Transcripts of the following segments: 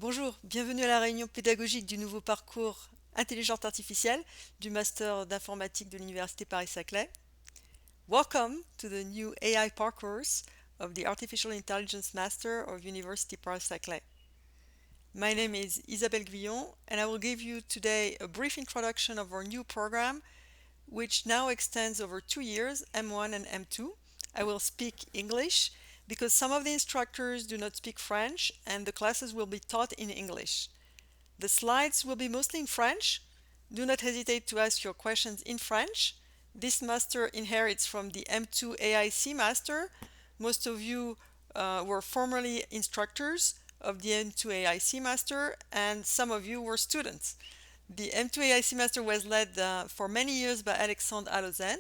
Bonjour, bienvenue à la réunion pédagogique du nouveau parcours Intelligence artificielle du Master d'informatique de l'Université Paris-Saclay. Welcome to the new AI parcours of the Artificial Intelligence Master of University Paris-Saclay. My name is Isabelle Guillon, and I will give you today a brief introduction of our new program, which now extends over 2 years, M1 and M2. I will speak English because some of the instructors do not speak French and the classes will be taught in English. The slides will be mostly in French. Do not hesitate to ask your questions in French. This master inherits from the M2 AIC master. Most of you were formerly instructors of the M2 AIC master, and some of you were students. The M2 AIC master was led for many years by Alexandre Allozen,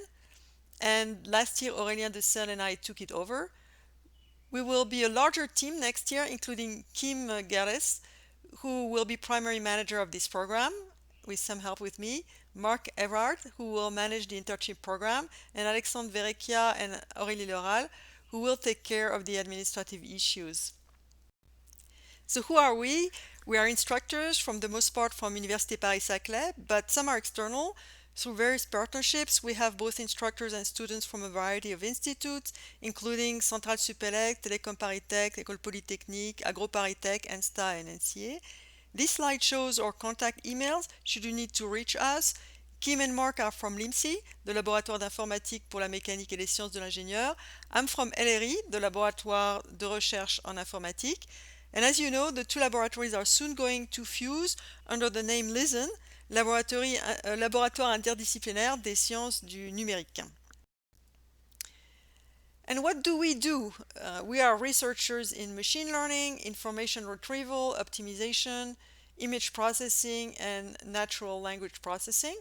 and last year Aurélien Decelle and I took it over. We will be a larger team next year, including Kim Geres, who will be primary manager of this program, with some help with me, Marc Everard, who will manage the internship program, and Alexandre Verrecchia and Aurélie Loral, who will take care of the administrative issues. So who are we? We are instructors, from the most part from Université Paris-Saclay, but some are external. Through various partnerships, we have both instructors and students from a variety of institutes, including Centrale Supélec, Télécom ParisTech, École Polytechnique, Agro ParisTech, ENSTA, and NCA. This slide shows our contact emails should you need to reach us. Kim and Mark are from l'IMSI, the Laboratoire d'informatique pour la mécanique et les sciences de l'ingénieur. I'm from LRI, the Laboratoire de recherche en informatique. And as you know, the two laboratories are soon going to fuse under the name LISN, Laboratoire interdisciplinaire des sciences du numérique. And what do? We are researchers in machine learning, information retrieval, optimization, image processing, and natural language processing,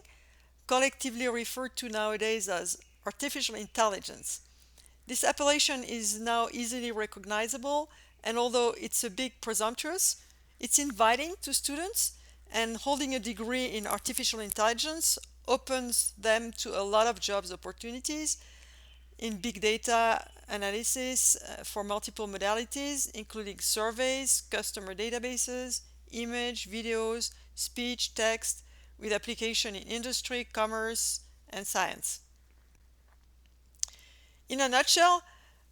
collectively referred to nowadays as artificial intelligence. This appellation is now easily recognizable, and although it's a bit presumptuous, it's inviting to students, and holding a degree in artificial intelligence opens them to a lot of jobs opportunities in big data analysis for multiple modalities, including surveys, customer databases, image, videos, speech, text, with application in industry, commerce, and science. In a nutshell,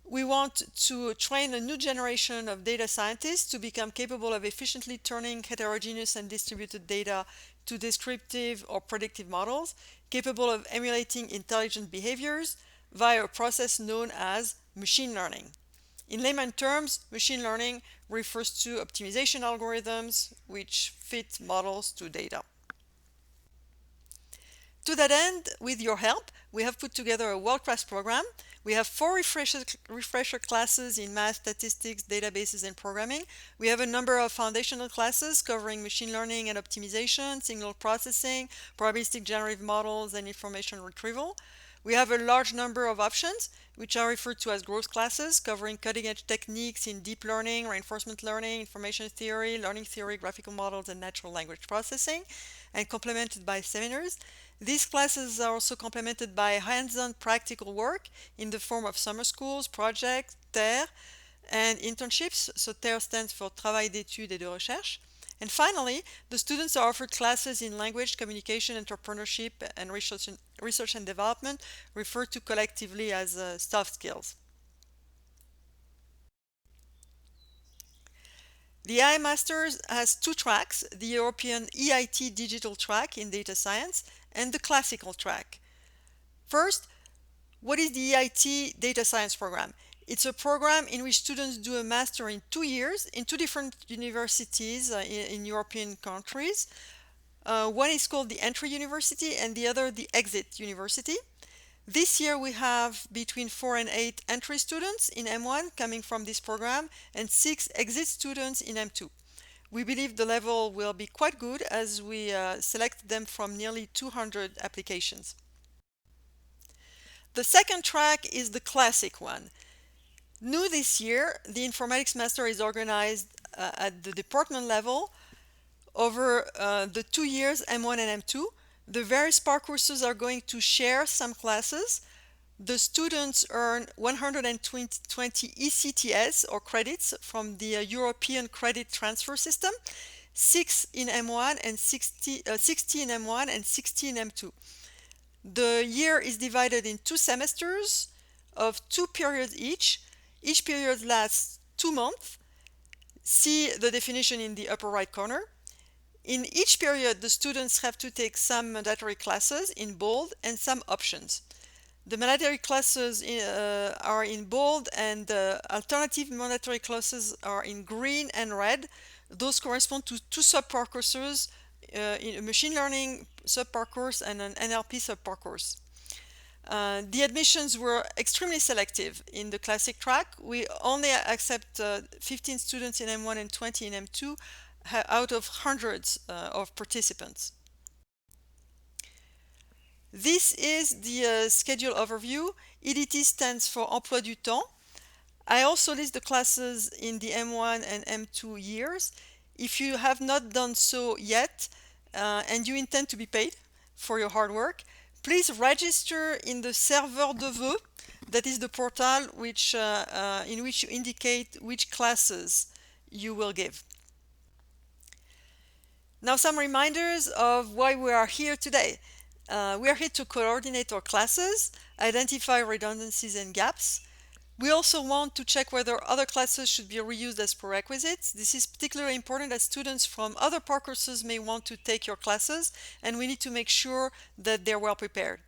we want to train a new generation of data scientists to become capable of efficiently turning heterogeneous and distributed data to descriptive or predictive models, capable of emulating intelligent behaviors via a process known as machine learning. In layman terms, machine learning refers to optimization algorithms which fit models to data. To that end, with your help, we have put together a world-class program. We have 4 refresher classes in math, statistics, databases, and programming. We have a number of foundational classes covering machine learning and optimization, signal processing, probabilistic generative models, and information retrieval. We have a large number of options, which are referred to as growth classes, covering cutting-edge techniques in deep learning, reinforcement learning, information theory, learning theory, graphical models, and natural language processing, and complemented by seminars. These classes are also complemented by hands-on practical work in the form of summer schools, projects, TER, and internships. So TER stands for Travail d'études et de recherche. And finally, the students are offered classes in language, communication, entrepreneurship, and research and development, referred to collectively as soft skills. The AI Masters has 2 tracks, the European EIT digital track in data science and the classical track. First, what is the EIT data science program? It's a program in which students do a master in 2 years in 2 different universities in European countries. One is called the Entry University and the other the Exit University. This year we have between 4 and 8 entry students in M1 coming from this program and 6 exit students in M2. We believe the level will be quite good as we select them from nearly 200 applications. The second track is the classic one. New this year, the informatics master is organized at the department level over the 2 years M1 and M2. The various parcourses are going to share some classes, The students earn 120 ECTS or credits from the European Credit Transfer System, 6 in M1 and 60 in M1 and 60 in M2. The year is divided in 2 semesters of 2 periods each. Each period lasts 2 months. See the definition in the upper right corner. In each period, the students have to take some mandatory classes in bold and some options. The mandatory classes are in bold and the alternative mandatory classes are in green and red. Those correspond to two sub-courses in a machine learning sub-course and an NLP sub-course. The admissions were extremely selective in the classic track. We only accept 15 students in M1 and 20 in M2 out of hundreds of participants. This is the schedule overview. EDT stands for Emploi du Temps. I also list the classes in the M1 and M2 years. If you have not done so yet and you intend to be paid for your hard work, please register in the Serveur de Vœux. That is the portal in which you indicate which classes you will give. Now some reminders of why we are here today. We are here to coordinate our classes, identify redundancies and gaps. We also want to check whether other classes should be reused as prerequisites. This is particularly important as students from other PARC courses may want to take your classes, and we need to make sure that they're well prepared.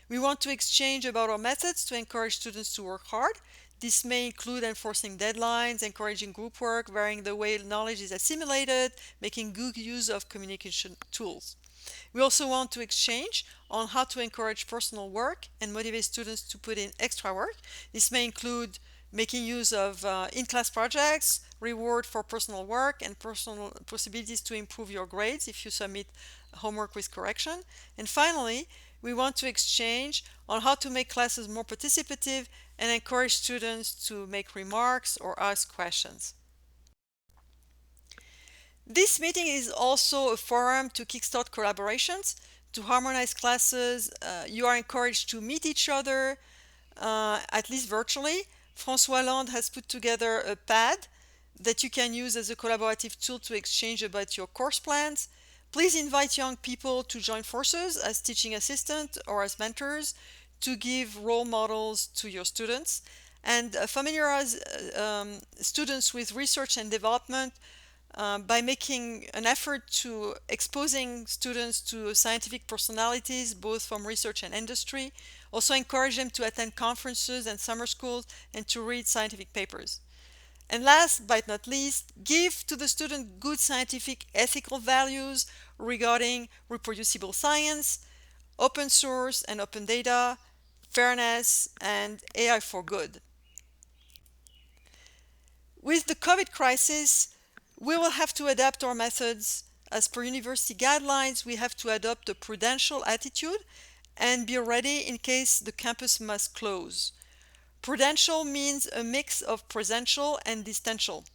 We want to exchange about our methods to encourage students to work hard. This may include enforcing deadlines, encouraging group work, varying the way knowledge is assimilated, making good use of communication tools. We also want to exchange on how to encourage personal work and motivate students to put in extra work. This may include making use of in-class projects, reward for personal work, and personal possibilities to improve your grades if you submit homework with correction. And finally, we want to exchange on how to make classes more participative and encourage students to make remarks or ask questions. This meeting is also a forum to kickstart collaborations, to harmonize classes. You are encouraged to meet each other, at least virtually. François Land has put together a pad that you can use as a collaborative tool to exchange about your course plans. Please invite young people to join forces as teaching assistants or as mentors to give role models to your students, and familiarize students with research and development by making an effort to exposing students to scientific personalities, both from research and industry. Also encourage them to attend conferences and summer schools and to read scientific papers. And last but not least, give to the student good scientific ethical values regarding reproducible science, open source and open data, fairness, and AI for good. With the COVID crisis, we will have to adapt our methods. As per university guidelines, we have to adopt a prudential attitude and be ready in case the campus must close. Prudential means a mix of presential and distancial.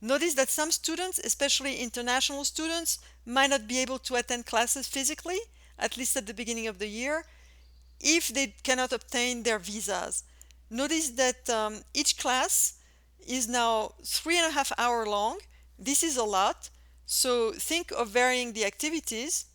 Notice that some students, especially international students, might not be able to attend classes physically, at least at the beginning of the year, if they cannot obtain their visas. Notice that each class is now 3.5 hours long. This is a lot, so think of varying the activities.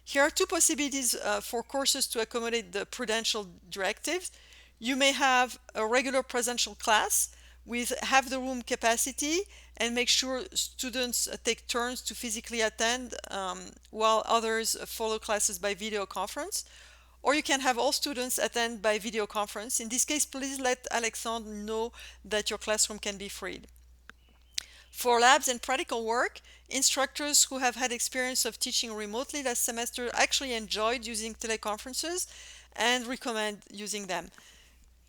Here are two possibilities for courses to accommodate the prudential directives. You may have a regular presential class with half the room capacity and make sure students take turns to physically attend while others follow classes by video conference. Or you can have all students attend by video conference. In this case, please let Alexandre know that your classroom can be freed. For labs and practical work, instructors who have had experience of teaching remotely last semester actually enjoyed using teleconferences and recommend using them.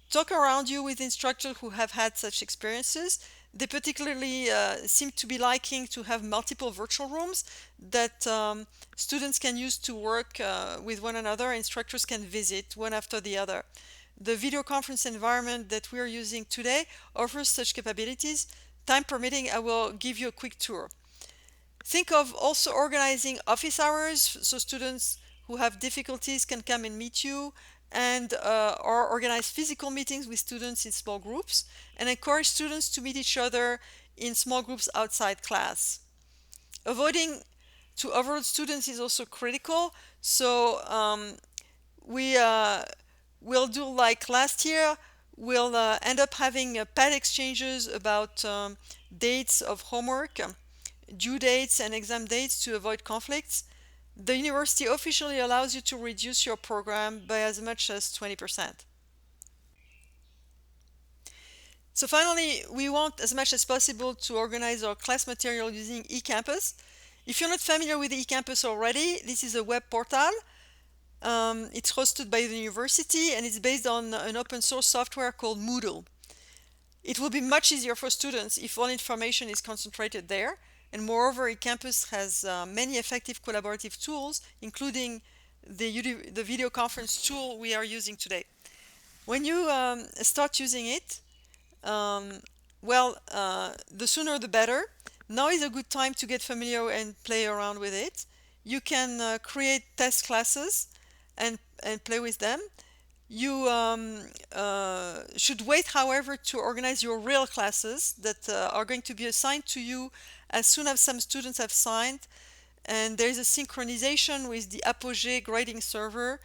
Talk around you with instructors who have had such experiences. They particularly seem to be liking to have multiple virtual rooms that students can use to work with one another. Instructors can visit one after the other. The video conference environment that we are using today offers such capabilities. Time permitting, I will give you a quick tour. Think of also organizing office hours so students who have difficulties can come and meet you and or organize physical meetings with students in small groups, and encourage students to meet each other in small groups outside class. Avoiding to overload students is also critical. So we will do like last year. We'll end up having pad exchanges about dates of homework, due dates, and exam dates to avoid conflicts. The university officially allows you to reduce your program by as much as 20%. So finally, we want as much as possible to organize our class material using eCampus. If you're not familiar with eCampus already, this is a web portal. It's hosted by the university and it's based on an open source software called Moodle. It will be much easier for students if all information is concentrated there. And moreover, eCampus has many effective collaborative tools, including the video conference tool we are using today. When you start using it, the sooner the better. Now is a good time to get familiar and play around with it. You can create test classes and play with them. You should wait, however, to organize your real classes that are going to be assigned to you as soon as some students have signed. And there is a synchronization with the Apogee grading server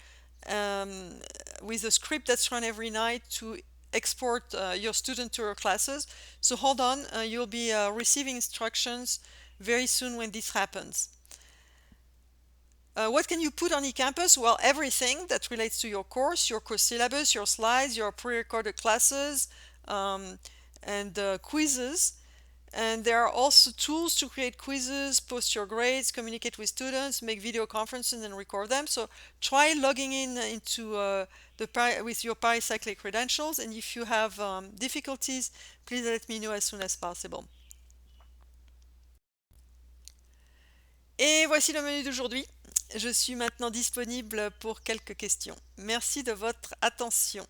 with a script that's run every night to export your student to your classes. So hold on, you'll be receiving instructions very soon when this happens. What can you put on eCampus? Well, everything that relates to your course syllabus, your slides, your pre-recorded classes, and quizzes. And there are also tools to create quizzes, post your grades, communicate with students, make video conferences and record them. So try logging in into with your Paricycler credentials. And if you have difficulties, please let me know as soon as possible. Et voici le menu d'aujourd'hui. Je suis maintenant disponible pour quelques questions. Merci de votre attention.